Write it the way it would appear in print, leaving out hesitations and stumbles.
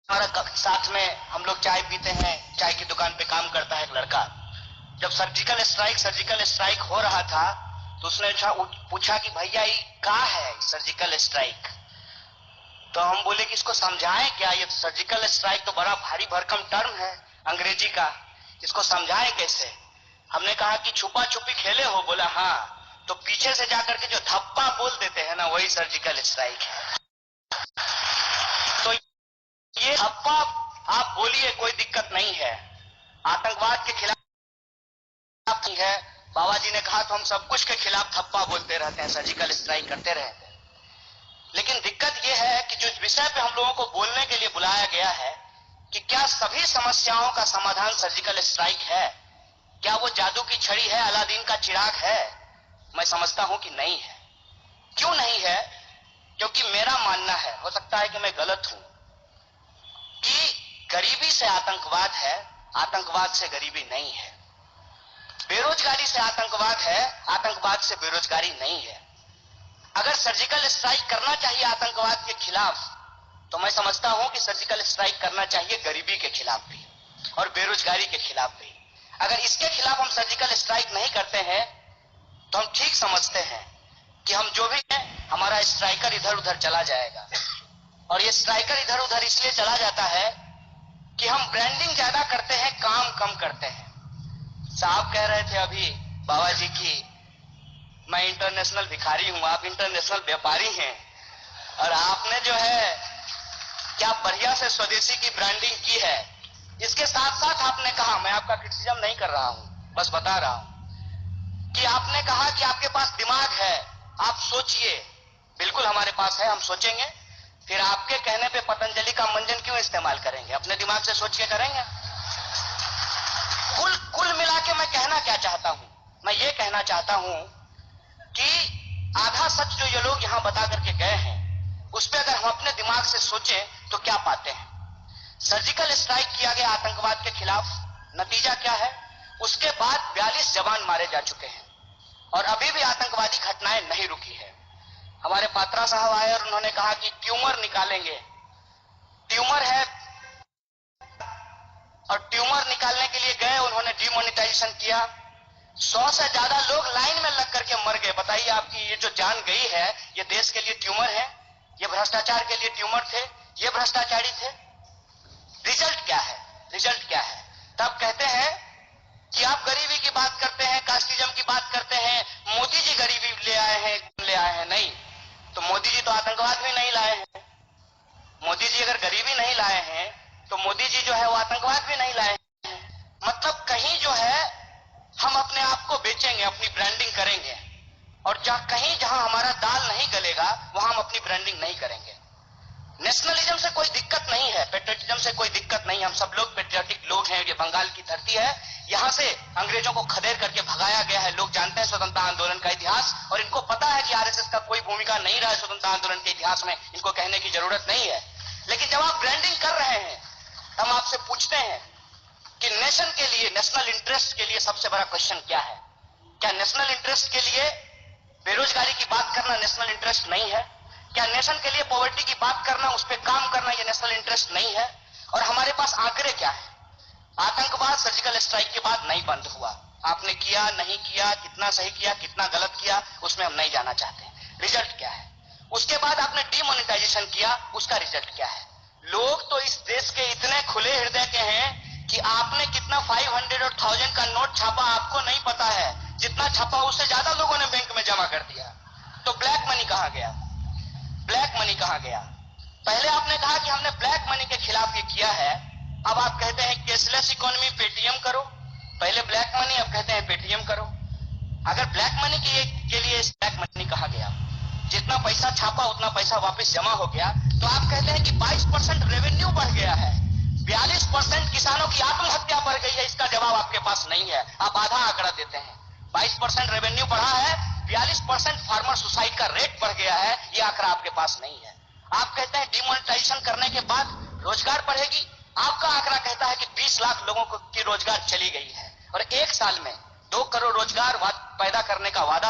हमारा साथ में हम लोग चाय पीते हैं, चाय की दुकान पे काम करता है एक लड़का। जब सर्जिकल स्ट्राइक हो रहा था तो उसने पूछा कि भैया ये क्या है सर्जिकल स्ट्राइक। तो हम बोले कि इसको समझाएं क्या, ये सर्जिकल स्ट्राइक तो बड़ा भारी भरकम टर्म है अंग्रेजी का, इसको समझाएं कैसे। हमने कहा कि छुपा छुपी खेले हो। बोला हाँ। तो पीछे से जाकर के जो धप्पा बोल देते हैं ना, वही सर्जिकल स्ट्राइक है। तो ये धप्पा आप बोलिए, कोई दिक्कत नहीं है, आतंकवाद के खिलाफ नहीं है। बाबा जी ने कहा तो हम सब कुछ के खिलाफ धप्पा बोलते रहते हैं, सर्जिकल स्ट्राइक करते रहते हैं। लेकिन दिक्कत यह है कि जो विषय पे हम लोगों को बोलने के लिए बुलाया गया है कि क्या सभी समस्याओं का समाधान सर्जिकल स्ट्राइक है, क्या वो जादू की छड़ी है, अलादीन का चिराग है? मैं समझता हूं कि नहीं है। क्यों नहीं है? क्योंकि मेरा मानना है, हो सकता है कि मैं गलत हूं, कि गरीबी से आतंकवाद है, आतंकवाद से गरीबी नहीं है। बेरोजगारी से आतंकवाद है, आतंकवाद से बेरोजगारी नहीं है। अगर सर्जिकल स्ट्राइक करना चाहिए आतंकवाद के खिलाफ, तो मैं समझता हूं कि सर्जिकल स्ट्राइक करना चाहिए गरीबी के खिलाफ भी और बेरोजगारी के खिलाफ भी। अगर इसके खिलाफ हम सर्जिकल स्ट्राइक नहीं करते हैं तो हम ठीक समझते हैं कि हम जो भी हैं, हमारा स्ट्राइकर इधर उधर चला जाएगा। और ये स्ट्राइकर इधर उधर इसलिए चला जाता है कि हम ब्रांडिंग ज्यादा करते हैं, काम कम करते हैं। साहब कह रहे थे अभी बाबा जी की, मैं इंटरनेशनल भिखारी हूं, आप इंटरनेशनल व्यापारी हैं, और आपने जो है क्या बढ़िया से स्वदेशी की ब्रांडिंग की है। इसके साथ साथ आपने कहा, मैं आपका क्रिटिसिज्म नहीं कर रहा हूं, बस बता रहा हूं कि आपने कहा कि आपके पास दिमाग है, आप सोचिए। बिल्कुल हमारे पास है, हम सोचेंगे। फिर आपके कहने पे पतंजलि का मंजन क्यों इस्तेमाल करेंगे? अपने दिमाग से सोच के करेंगे। कुल मिला के मैं कहना क्या चाहता हूं, मैं ये कहना चाहता हूं कि आधा सच जो ये लोग यहां बता करके गए हैं, उस पर अगर हम अपने दिमाग से सोचें तो क्या पाते हैं। सर्जिकल स्ट्राइक किया गया आतंकवाद के खिलाफ, नतीजा क्या है? उसके बाद 42 जवान मारे जा चुके हैं और अभी भी आतंकवादी घटनाएं नहीं रुकी है। हमारे पात्रा साहब आए और उन्होंने कहा कि ट्यूमर निकालेंगे। ट्यूमर है, और ट्यूमर निकालने के लिए गए, उन्होंने डिमोनेटाइजेशन किया। 100 से ज्यादा लोग लाइन में लग करके मर गए। बताइए, आपकी ये जो जान गई है, ये देश के लिए ट्यूमर है, ये भ्रष्टाचार के लिए ट्यूमर थे, ये भ्रष्टाचारी थे। रिजल्ट क्या है? रिजल्ट क्या है? तब कहते हैं कि आप गरीबी की बात करते हैं, कास्टिज्म की बात करते हैं, मोदी जी गरीबी ले आए हैं। नहीं, तो मोदी जी तो आतंकवाद भी नहीं लाए हैं। मोदी जी अगर गरीबी नहीं लाए हैं तो मोदी जी जो है वो आतंकवाद भी नहीं लाए हैं। मतलब कहीं जो है हम अपने आप को बेचेंगे, अपनी ब्रांडिंग करेंगे, और जहां हमारा दाल नहीं गलेगा वहां हम अपनी ब्रांडिंग नहीं करेंगे। नेशनलिज्म से कोई दिक्कत नहीं है, पेट्रियटिज्म से कोई दिक्कत नहीं, हम सब लोग पेट्रियटिक लोग हैं। ये बंगाल की धरती है, यहां से अंग्रेजों को खदेड़ करके भगाया गया है। लोग जानते हैं स्वतंत्रता आंदोलन का इतिहास, और इनको पता है कि आरएसएस का कोई भूमिका नहीं रहा है स्वतंत्रता आंदोलन के इतिहास में, इनको कहने की जरूरत नहीं है। लेकिन जब आप ब्रांडिंग कर रहे हैं, हम आपसे पूछते हैं कि नेशन के लिए, नेशनल इंटरेस्ट के लिए सबसे बड़ा क्वेश्चन क्या है? क्या नेशनल इंटरेस्ट के लिए बेरोजगारी की बात करना नेशनल इंटरेस्ट नहीं है? क्या नेशन के लिए पॉवर्टी की बात करना, उस पर काम करना, ये नेशनल इंटरेस्ट नहीं है? और हमारे पास आंकड़े क्या है? आतंकवाद सर्जिकल स्ट्राइक के बाद नहीं बंद हुआ। आपने किया, नहीं किया, कितना सही किया, कितना गलत किया, उसमें हम नहीं जाना चाहते। रिजल्ट क्या है? उसके बाद आपने डिमोनेटाइजेशन किया, उसका रिजल्ट क्या है? लोग तो इस देश के इतने खुले हृदय के हैं कि आपने कितना 500 और 1000 का नोट छापा आपको नहीं पता है। जितना छापा उससे ज्यादा लोगों ने बैंक में जमा कर दिया। तो ब्लैक मनी कहां गया? ब्लैक मनी कहां गया? पहले आपने कहा कि हमने ब्लैक मनी के खिलाफ ये किया है, अब आप कहते हैं कैशलेस इकोनॉमी, पेटीएम करो। पहले ब्लैक मनी, अब कहते हैं पेटीएम करो। अगर ब्लैक मनी के लिए ब्लैक मनी कहां गया? जितना पैसा छापा उतना पैसा वापस जमा हो गया। तो आप कहते हैं कि 22% रेवेन्यू बढ़ गया है, 42% किसानों की आत्महत्या बढ़ गई है। इसका जवाब आपके पास नहीं है, आप आधा आंकड़ा देते हैं। 22% रेवेन्यू बढ़ा है, 42% फार्मर सुसाइड का रेट बढ़ गया है, यह आंकड़ा आपके पास नहीं है। आप कहते हैं डिमोनेटाइजेशन करने के बाद रोजगार बढ़ेगी, आपका आंकड़ा कहता है कि 20 लाख लोगों की रोजगार चली गई है। और एक साल में 2 करोड़ रोजगार पैदा करने का वादा